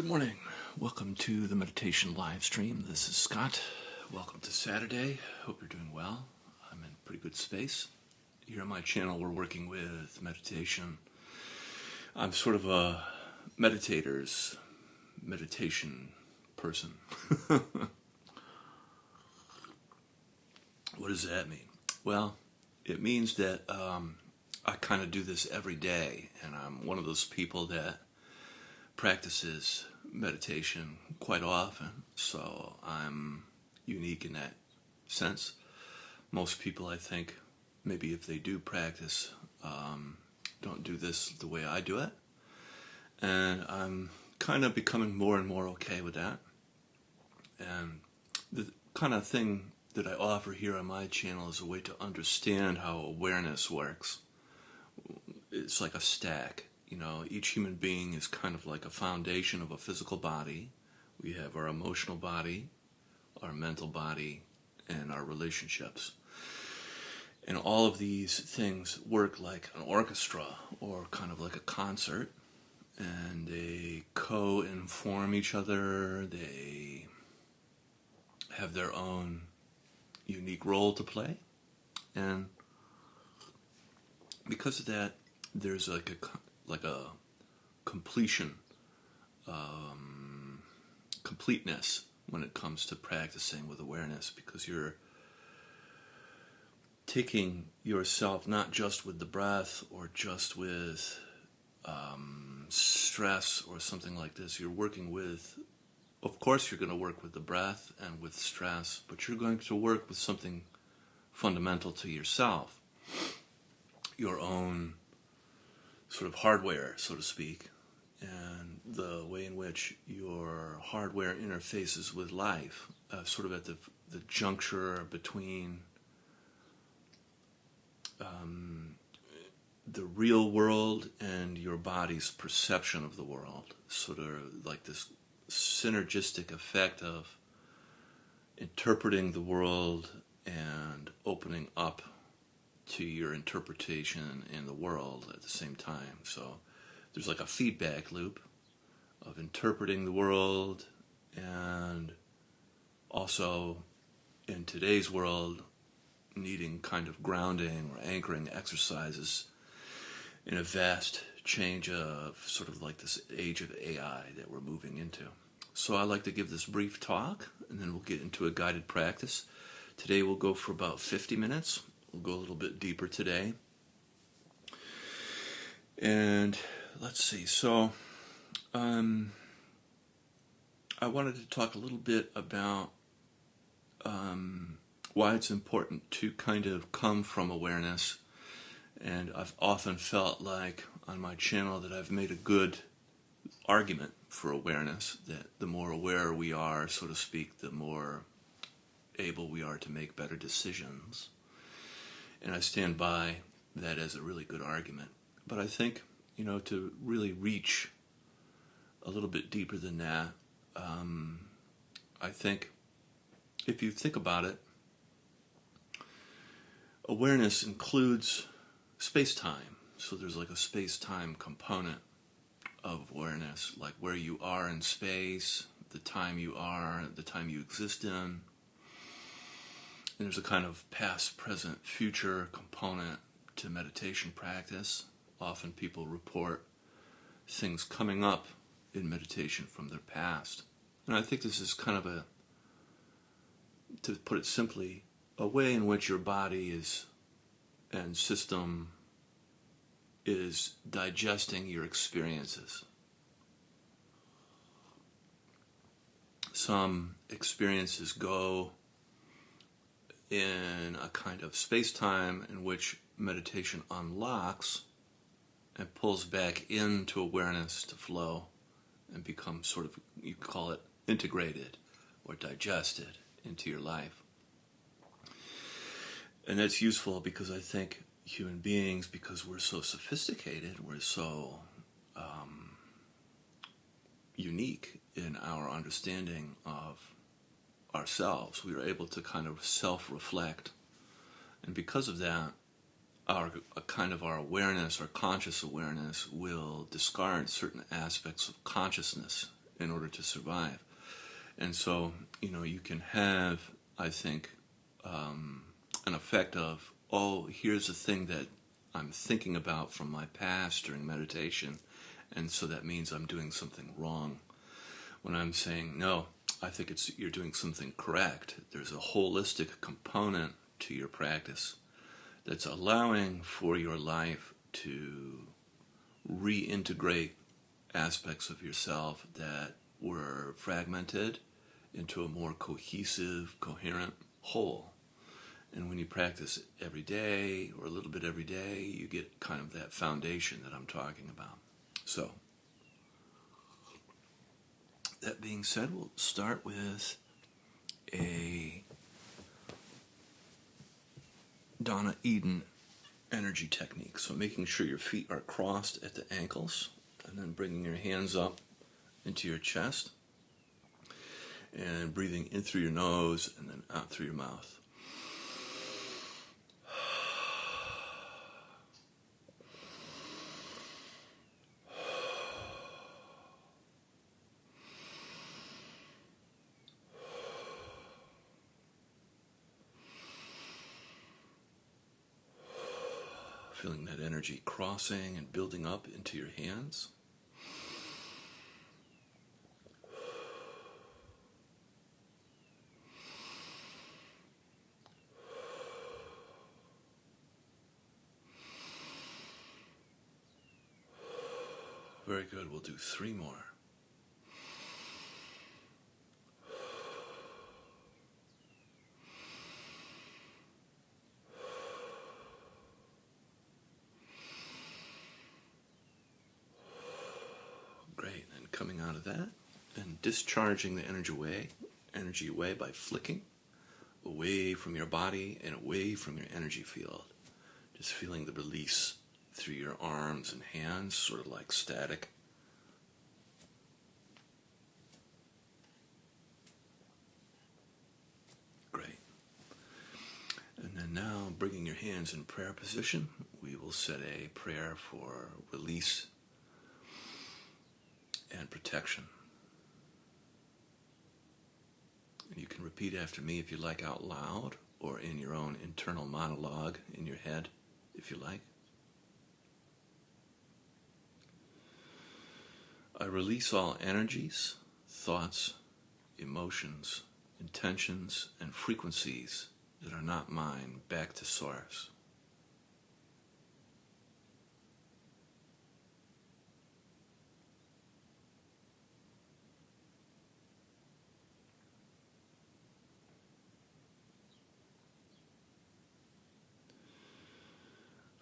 Good morning. Welcome to the meditation live stream. This is Scott. Welcome to Saturday. Hope you're doing well. I'm in pretty good space. Here on my channel, we're working with meditation. I'm sort of a meditator's meditation person. What does that mean? Well, it means that I kind of do this every day, and I'm one of those people that practices meditation quite often, so I'm unique in that sense. Most people, I think, maybe if they do practice, don't do this the way I do it, and I'm kind of becoming more and more okay with that. And the kind of thing that I offer here on my channel is a way to understand how awareness works. It's like a stack. You know, each human being is kind of like a foundation of a physical body. We have our emotional body, our mental body, and our relationships. And all of these things work like an orchestra or kind of like a concert. And they co-inform each other. They have their own unique role to play. And because of that, there's like a completeness when it comes to practicing with awareness, because you're taking yourself not just with the breath or just with stress or something like this. You're working with, of course you're going to work with the breath and with stress, but you're going to work with something fundamental to yourself, your own sort of hardware, so to speak, and the way in which your hardware interfaces with life, sort of at the juncture between the real world and your body's perception of the world, sort of like this synergistic effect of interpreting the world and opening up to your interpretation in the world at the same time. So there's like a feedback loop of interpreting the world, and also in today's world needing kind of grounding or anchoring exercises in a vast change of sort of like this age of AI that we're moving into. So I like to give this brief talk, and then we'll get into a guided practice. Today we'll go for about 50 minutes. We'll go a little bit deeper today. And let's see, so I wanted to talk a little bit about why it's important to kind of come from awareness. And I've often felt like on my channel that I've made a good argument for awareness, that the more aware we are, so to speak, the more able we are to make better decisions. And I stand by that as a really good argument. But I think, to really reach a little bit deeper than that, I think if you think about it, awareness includes space-time. So there's like a space-time component of awareness, like where you are in space, the time you are, the time you exist in. And there's a kind of past, present, future component to meditation practice. Often people report things coming up in meditation from their past. And I think this is kind of to put it simply, a way in which your body and system is digesting your experiences. Some experiences go in a kind of space-time in which meditation unlocks and pulls back into awareness to flow and become sort of, you call it, integrated or digested into your life. And that's useful because I think human beings, because we're so sophisticated, we're so unique in our understanding of ourselves. We are able to kind of self-reflect, and because of that, our awareness, our conscious awareness, will discard certain aspects of consciousness in order to survive. And so, you can have, I think, an effect of, oh, here's a thing that I'm thinking about from my past during meditation, and so that means I'm doing something wrong. When I'm saying, no, I think you're doing something correct. There's a holistic component to your practice that's allowing for your life to reintegrate aspects of yourself that were fragmented into a more cohesive, coherent whole. And when you practice every day or a little bit every day, you get kind of that foundation that I'm talking about. So, that being said, we'll start with a Donna Eden energy technique. So making sure your feet are crossed at the ankles, and then bringing your hands up into your chest, and breathing in through your nose and then out through your mouth. Feeling that energy crossing and building up into your hands. Very good. We'll do 3 more. Great. And coming out of that and discharging the energy away by flicking away from your body and away from your energy field. Just feeling the release through your arms and hands, sort of like static. Great. And then now, bringing your hands in prayer position, we will set a prayer for release and protection. And you can repeat after me if you like out loud, or in your own internal monologue in your head, if you like. I release all energies, thoughts, emotions, intentions, and frequencies that are not mine back to source.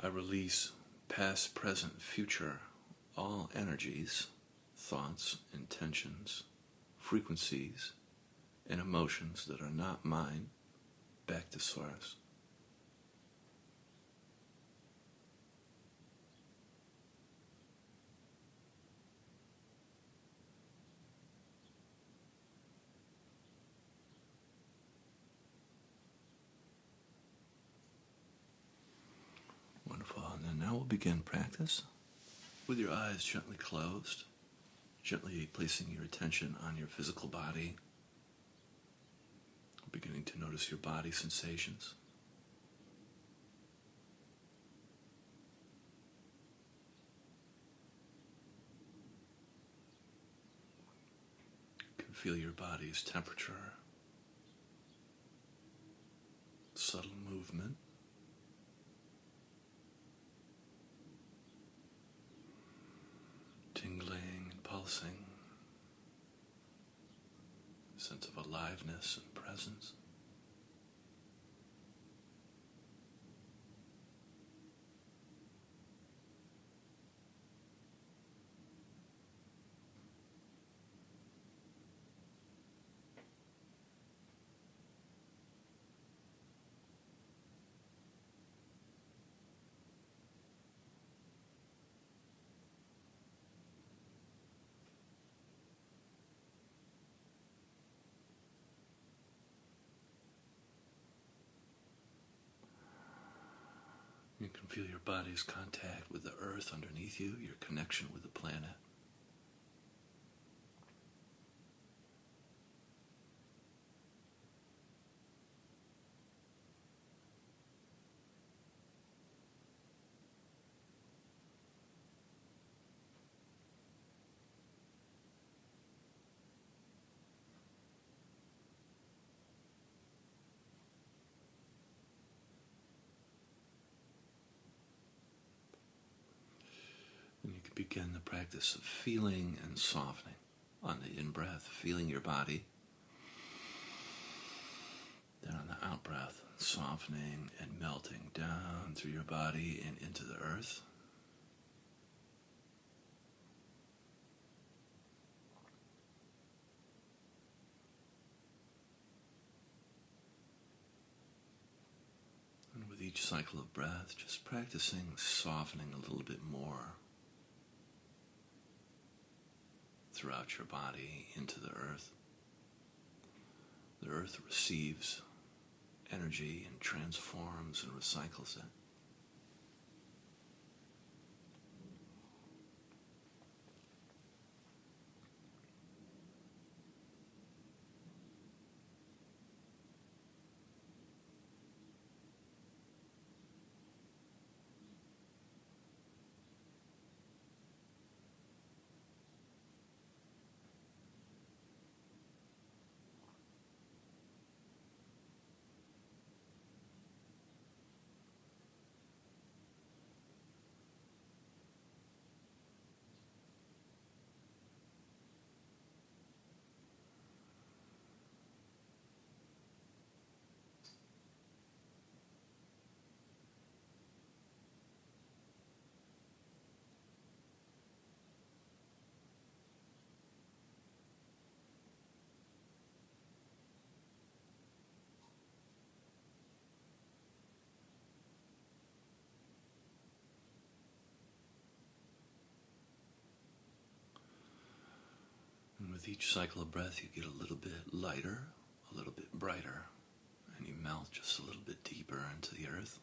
I release past, present, future, all energies, thoughts, intentions, frequencies, and emotions that are not mine back to source. Wonderful. And then now we'll begin practice with your eyes gently closed, gently placing your attention on your physical body, beginning to notice your body sensations. You can feel your body's temperature, subtle movement. Tingling and pulsing, a sense of aliveness and presence. You can feel your body's contact with the earth underneath you, your connection with the planet. begin the practice of feeling and softening. On the in-breath, feeling your body. Then on the out-breath, softening and melting down through your body and into the earth. And with each cycle of breath, just practicing softening a little bit more throughout your body into the earth. The earth receives energy and transforms and recycles it. And with each cycle of breath, you get a little bit lighter, a little bit brighter, and you melt just a little bit deeper into the earth.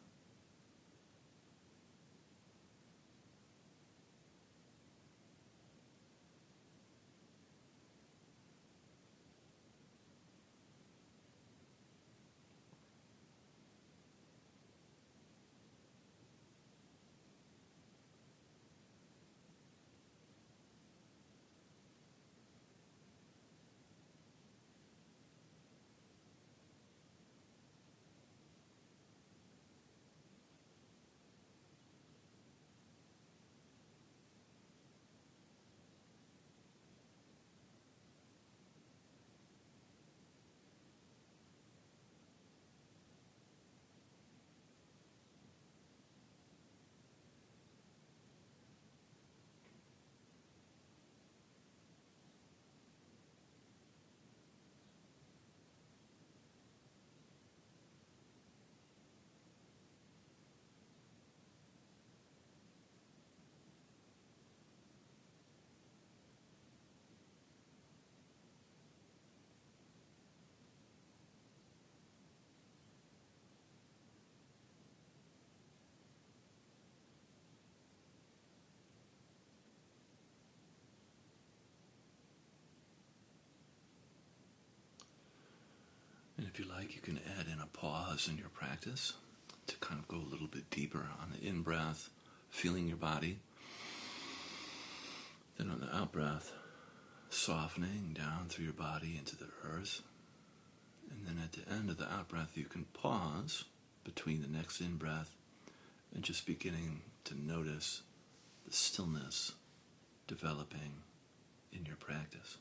And if you like, you can add in a pause in your practice to kind of go a little bit deeper on the in-breath, feeling your body. Then on the out-breath, softening down through your body into the earth. And then at the end of the out-breath, you can pause between the next in-breath and just beginning to notice the stillness developing in your practice.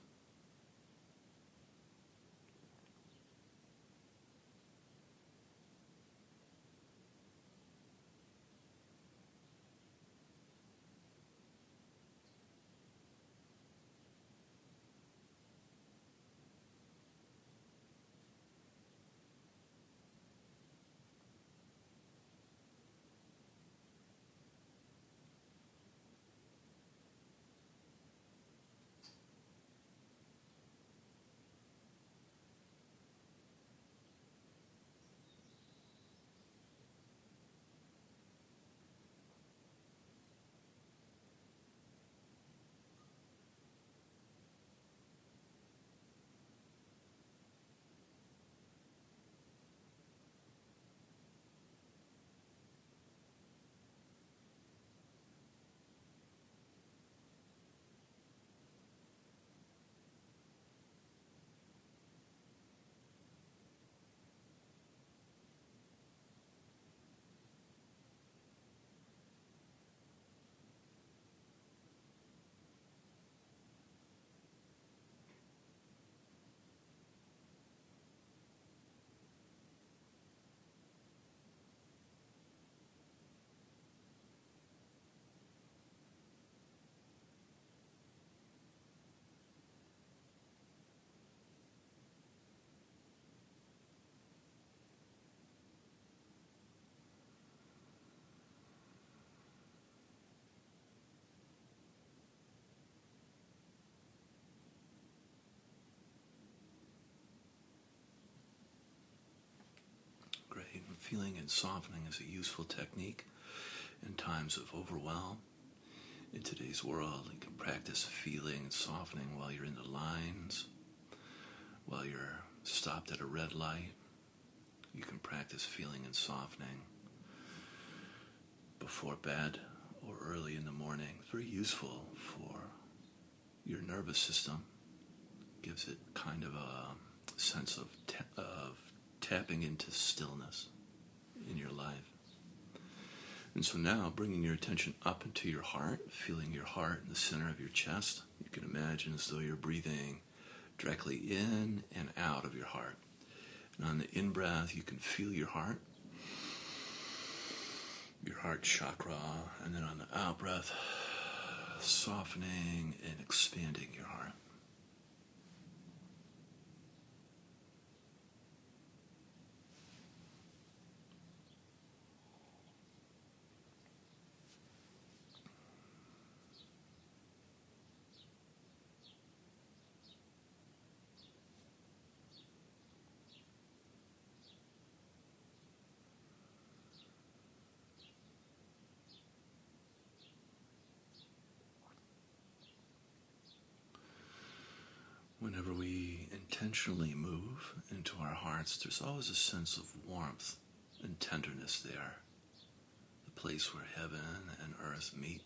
feeling and softening is a useful technique in times of overwhelm. In today's world, you can practice feeling and softening while you're in the lines, while you're stopped at a red light. You can practice feeling and softening before bed or early in the morning. It's very useful for your nervous system. Gives it kind of a sense of tapping into stillness in your life. And so now, bringing your attention up into your heart, feeling your heart in the center of your chest, you can imagine as though you're breathing directly in and out of your heart. And on the in-breath, you can feel your heart chakra, and then on the out-breath, softening and expanding your heart. Whenever we intentionally move into our hearts, there's always a sense of warmth and tenderness there, the place where heaven and earth meet.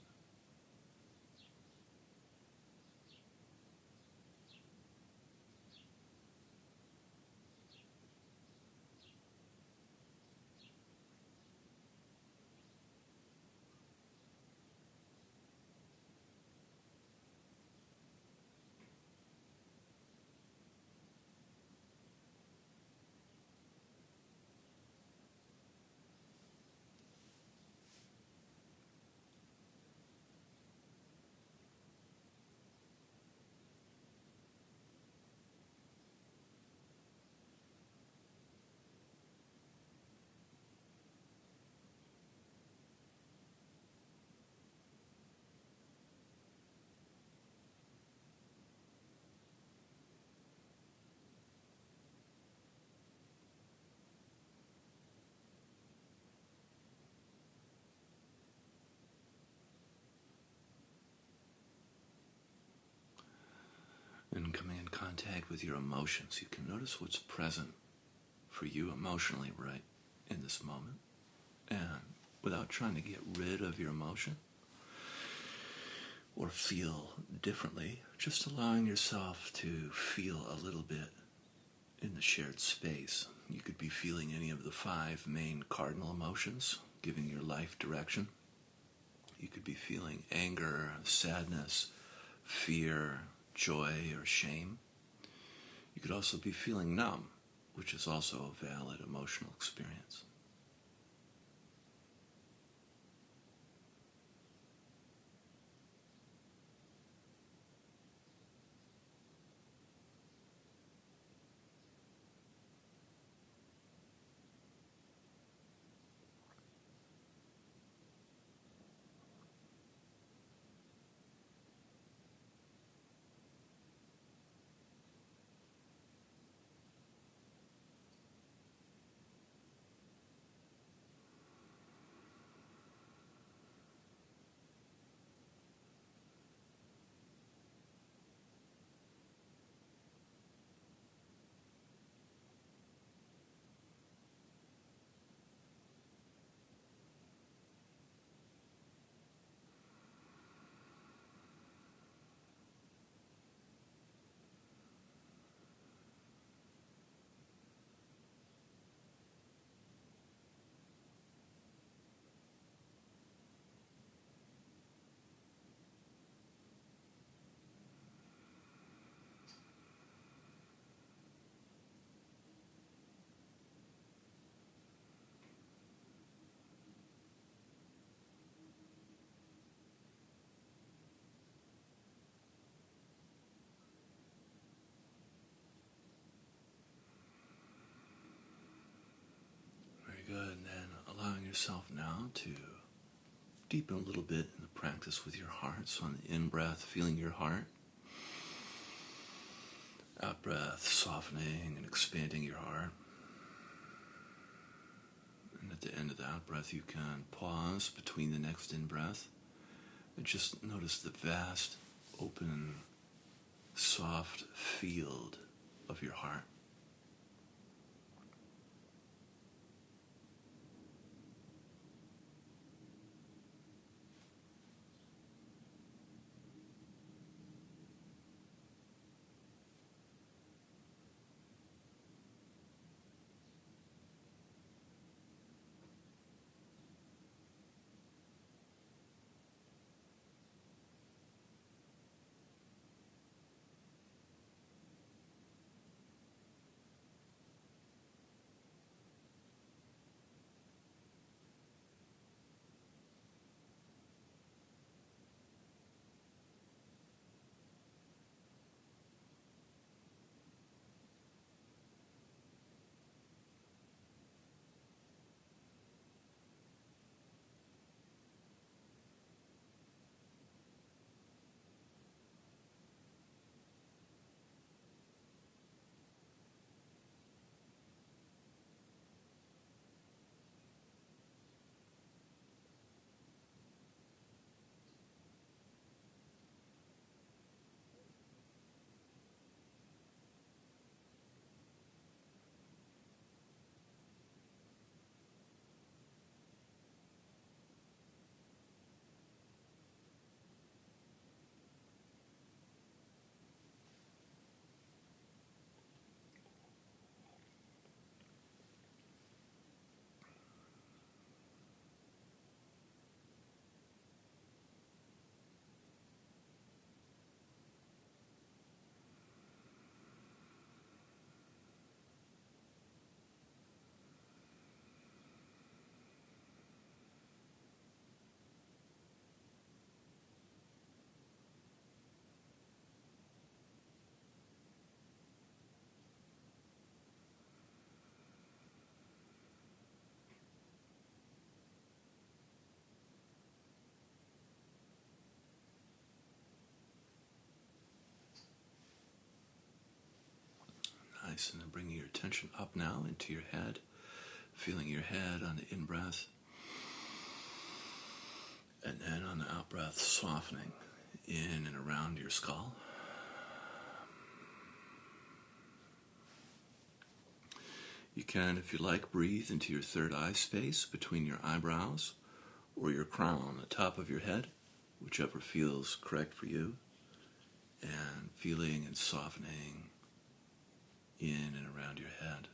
And coming in contact with your emotions, you can notice what's present for you emotionally right in this moment. And without trying to get rid of your emotion or feel differently, just allowing yourself to feel a little bit in the shared space. You could be feeling any of the 5 main cardinal emotions, giving your life direction. You could be feeling anger, sadness, fear, joy, or shame. You could also be feeling numb, which is also a valid emotional experience. Very good. And then allowing yourself now to deepen a little bit in the practice with your heart. So on the in-breath, feeling your heart. Out-breath, softening and expanding your heart. out breath, you can pause between the next in-breath and just notice the vast, open, soft field of your heart. Nice, and then bringing your attention up now into your head, feeling your head on the in-breath, and then on the out-breath, softening in and around your skull. You can, if you like, breathe into your third eye space between your eyebrows or your crown, the top of your head, whichever feels correct for you, and feeling and softening in and around your head.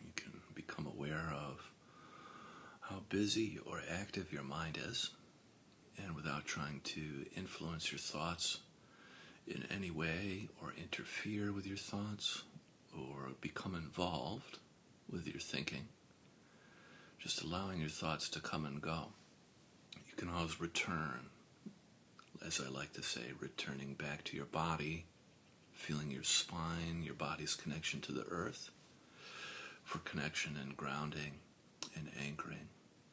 You can become aware of how busy or active your mind is, and without trying to influence your thoughts in any way or interfere with your thoughts or become involved with your thinking, just allowing your thoughts to come and go. You can always return, as I like to say, returning back to your body, feeling your spine, your body's connection to the earth, for connection and grounding and anchoring,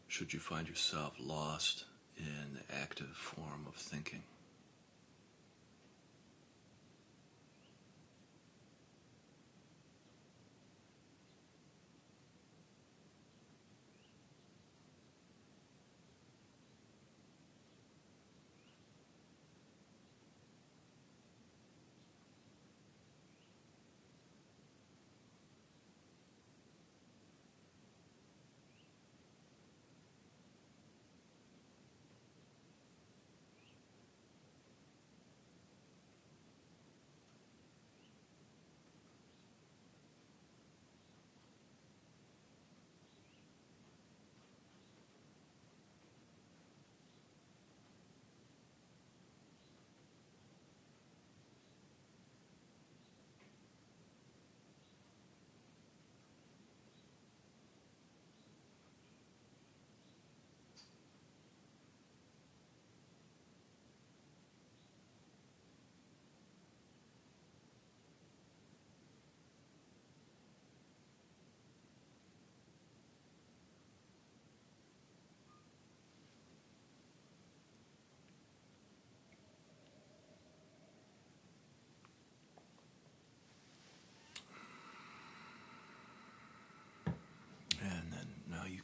should you find yourself lost in the active form of thinking.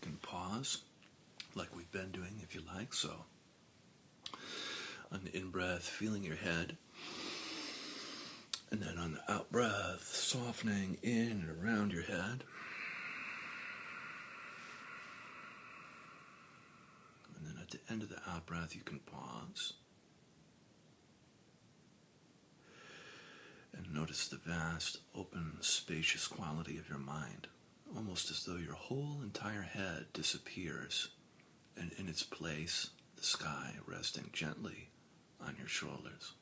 can pause, like we've been doing if you like. So on the in-breath, feeling your head. And then on the out-breath, softening in and around your head. And then at the end of the out-breath, you can pause. And notice the vast, open, spacious quality of your mind. Almost as though your whole entire head disappears. And in its place, the sky resting gently on your shoulders.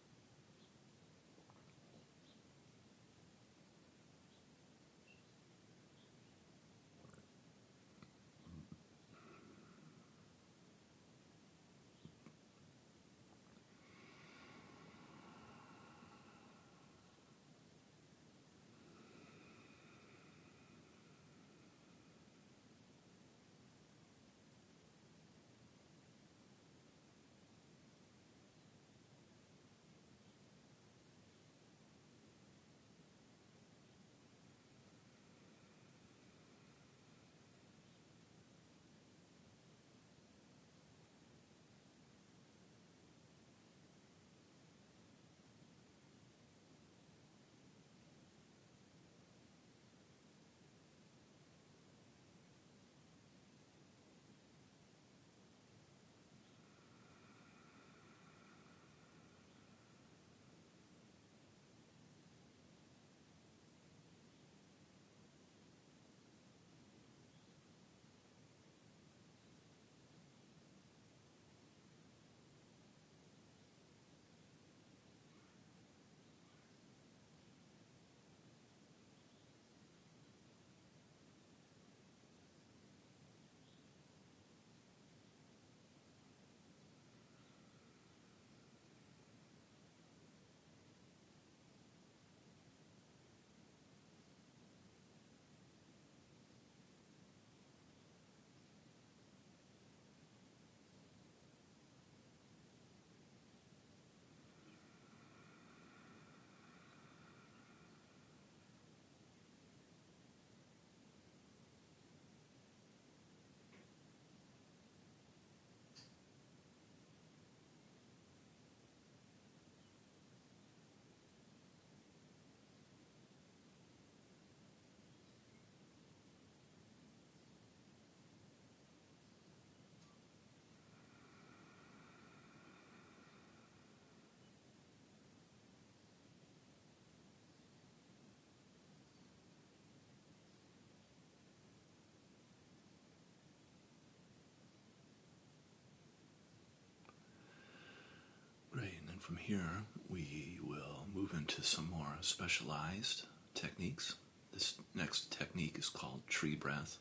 Great, and then from here, we will move into some more specialized techniques. This next technique is called tree breath.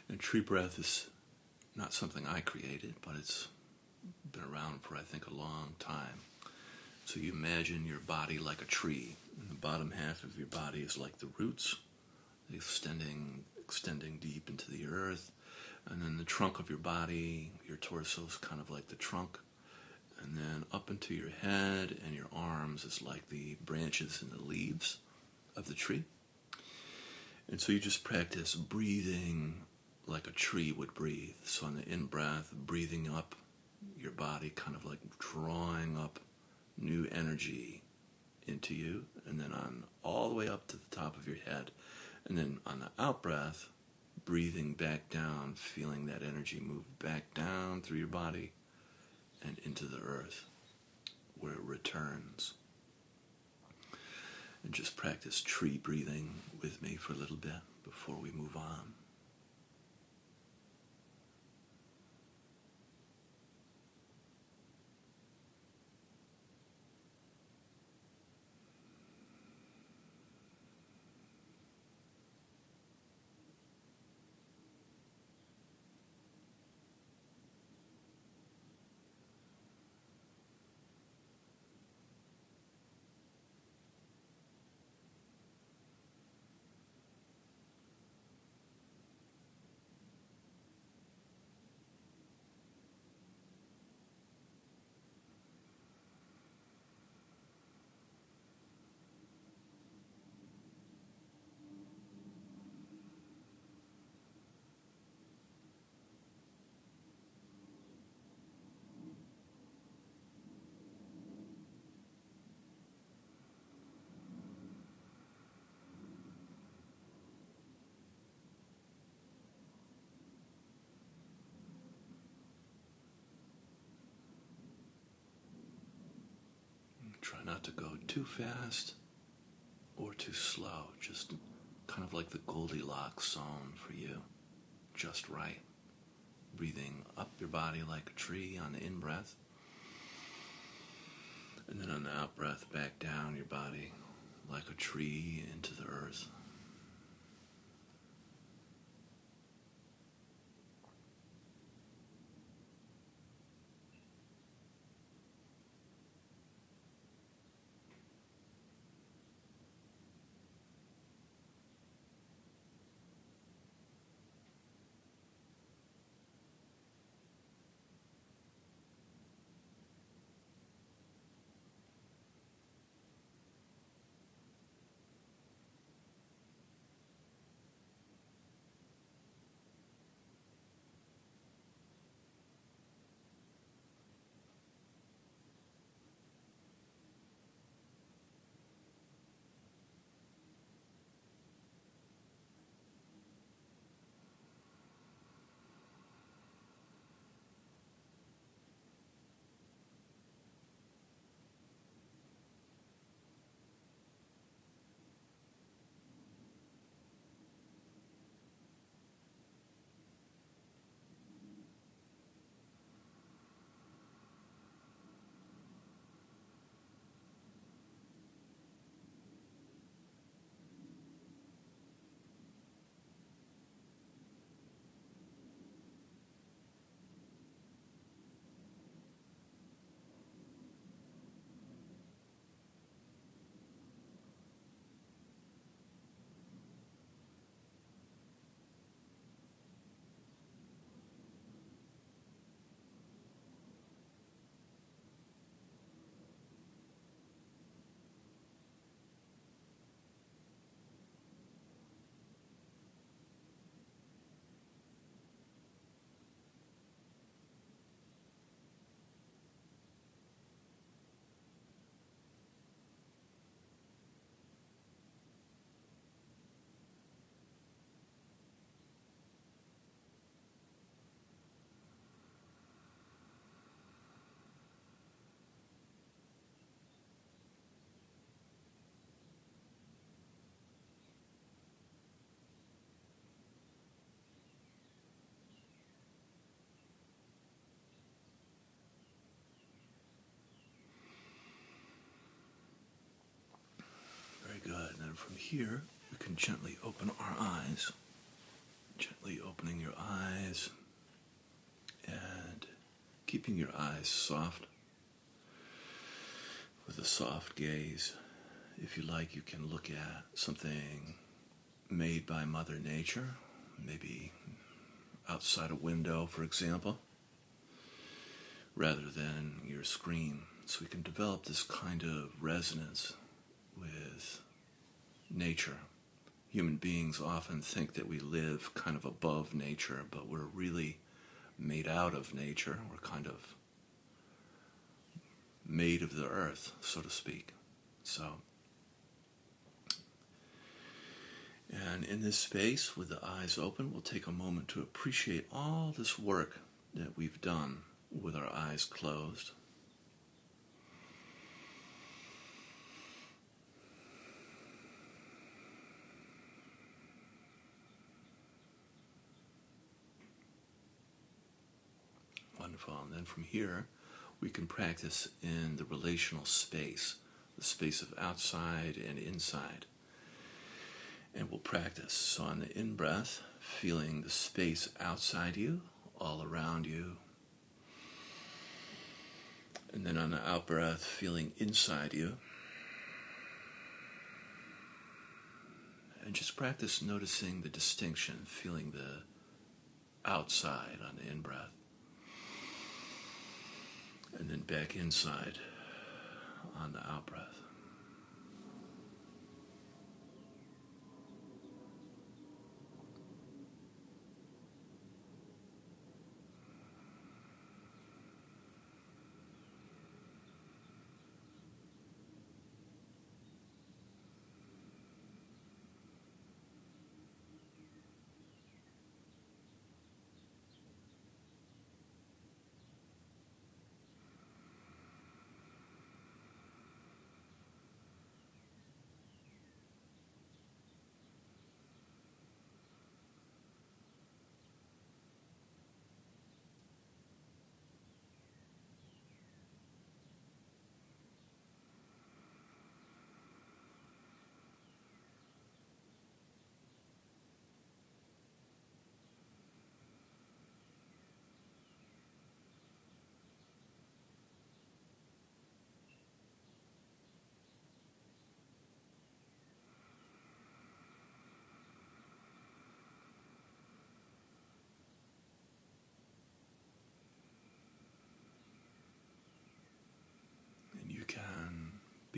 And tree breath is not something I created, but it's been around for, I think, a long time. So you imagine your body like a tree. And the bottom half of your body is like the roots, extending deep into the earth. And then the trunk of your body, your torso is kind of like the trunk. And then up into your head and your arms is like the branches and the leaves of the tree. And so you just practice breathing like a tree would breathe. So on the in-breath, breathing up your body, kind of like drawing up new energy into you. And then on all the way up to the top of your head. And then on the out-breath, breathing back down, feeling that energy move back down through your body and into the earth, where it returns. And just practice tree breathing with me for a little bit before we move on. Try not to go too fast or too slow, just kind of like the Goldilocks zone for you, just right. Breathing up your body like a tree on the in-breath, and then on the out-breath, back down your body like a tree into the earth. Very good. And then from here, we can gently open our eyes. Gently opening your eyes and keeping your eyes soft with a soft gaze. If you like, you can look at something made by Mother Nature, maybe outside a window, for example, rather than your screen. So we can develop this kind of resonance with nature. Human beings often think that we live kind of above nature, but we're really made out of nature. We're kind of made of the earth, so to speak. And in this space, with the eyes open, we'll take a moment to appreciate all this work that we've done with our eyes closed. Wonderful. And then from here, we can practice in the relational space, the space of outside and inside. And we'll practice. So on the in-breath, feeling the space outside you, all around you. And then on the out-breath, feeling inside you. And just practice noticing the distinction, feeling the outside on the in-breath. And then back inside on the out-breath.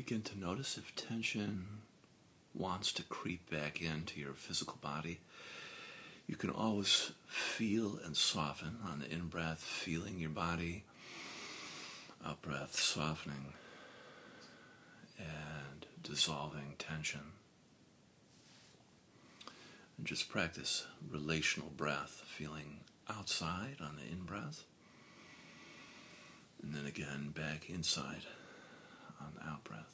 begin to notice if tension wants to creep back into your physical body. You can always feel and soften on the in-breath, feeling your body, out-breath, softening and dissolving tension. And just practice relational breath, feeling outside on the in-breath, and then again back inside on the out-breath.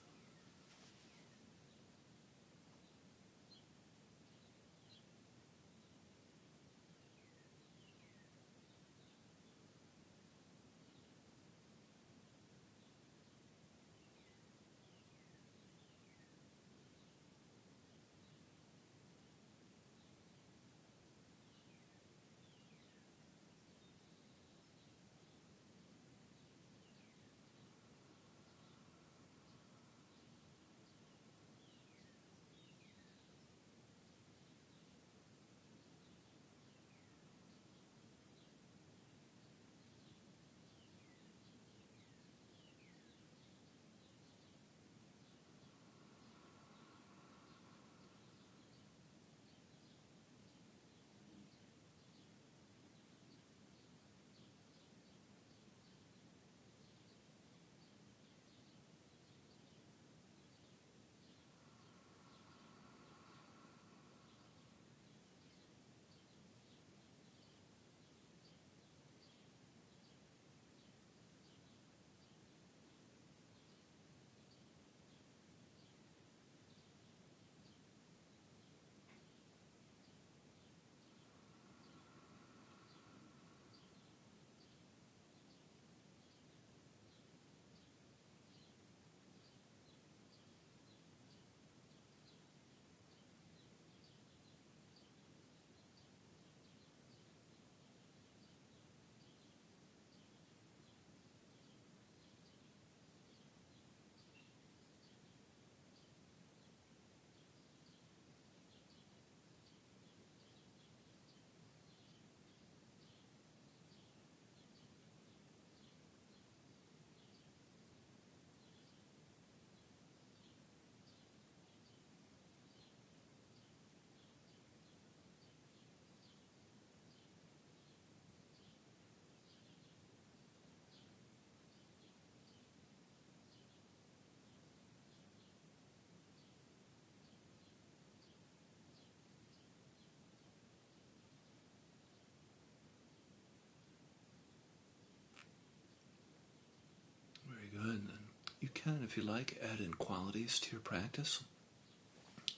Very good. And you can, if you like, add in qualities to your practice.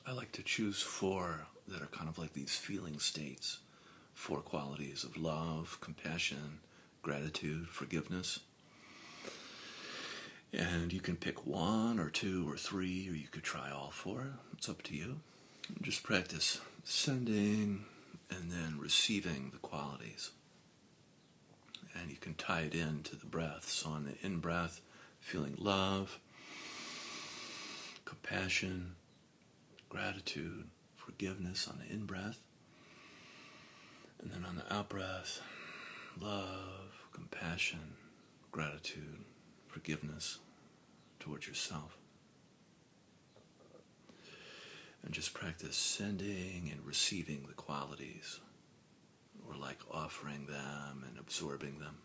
I like to choose 4 that are kind of like these feeling states. 4 qualities of love, compassion, gratitude, forgiveness. And you can pick 1 or 2 or 3, or you could try all 4. It's up to you. Just practice sending and then receiving the qualities. And you can tie it into the breath. So on the in-breath, feeling love, compassion, gratitude, forgiveness on the in-breath. And then on the out-breath, love, compassion, gratitude, forgiveness towards yourself. And just practice sending and receiving the qualities, or like offering them and absorbing them.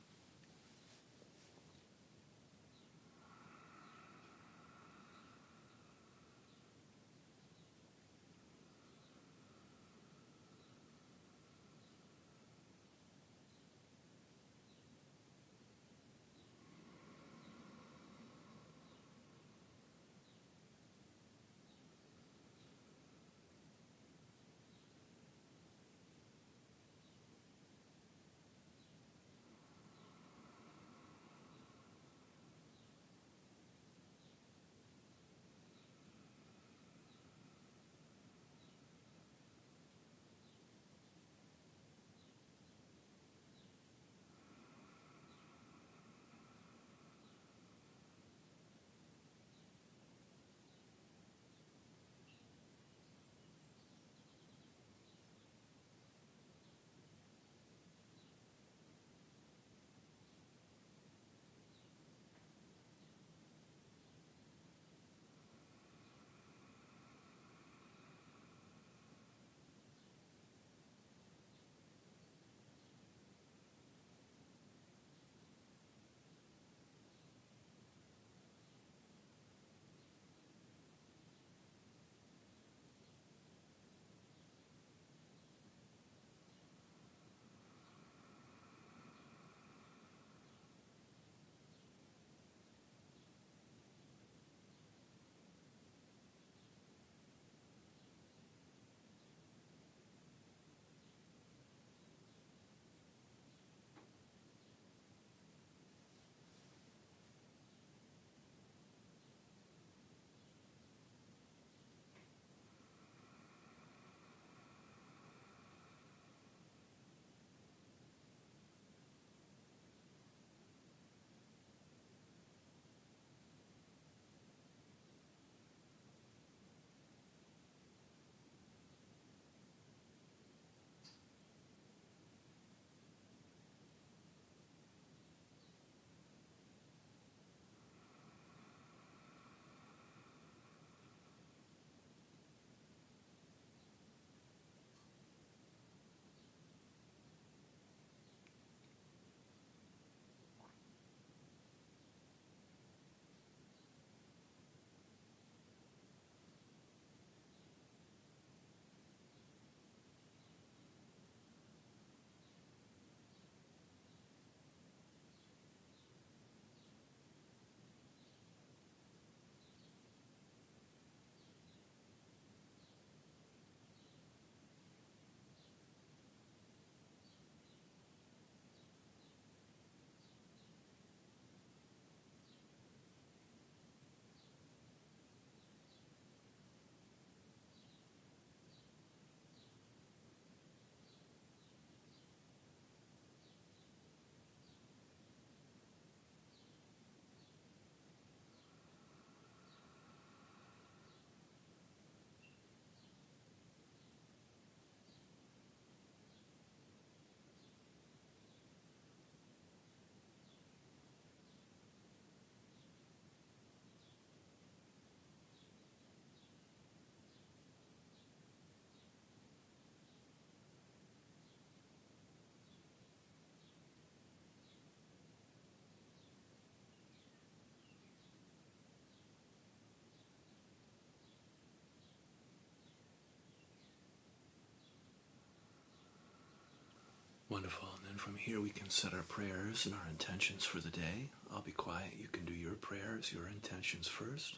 Wonderful. And then from here we can set our prayers and our intentions for the day. I'll be quiet. You can do your prayers, your intentions first.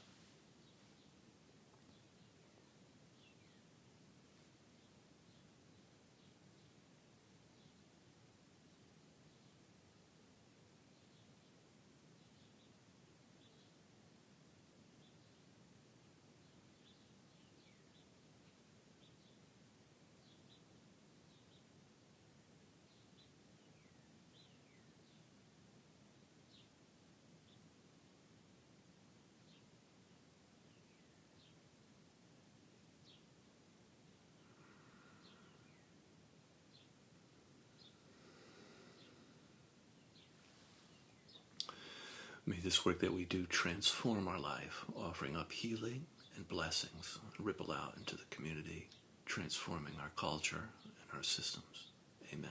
May this work that we do transform our life, offering up healing and blessings, ripple out into the community, transforming our culture and our systems. Amen.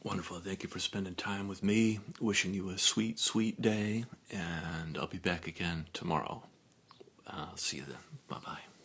Wonderful. Thank you for spending time with me. Wishing you a sweet, sweet day. And I'll be back again tomorrow. See you then. Bye-bye.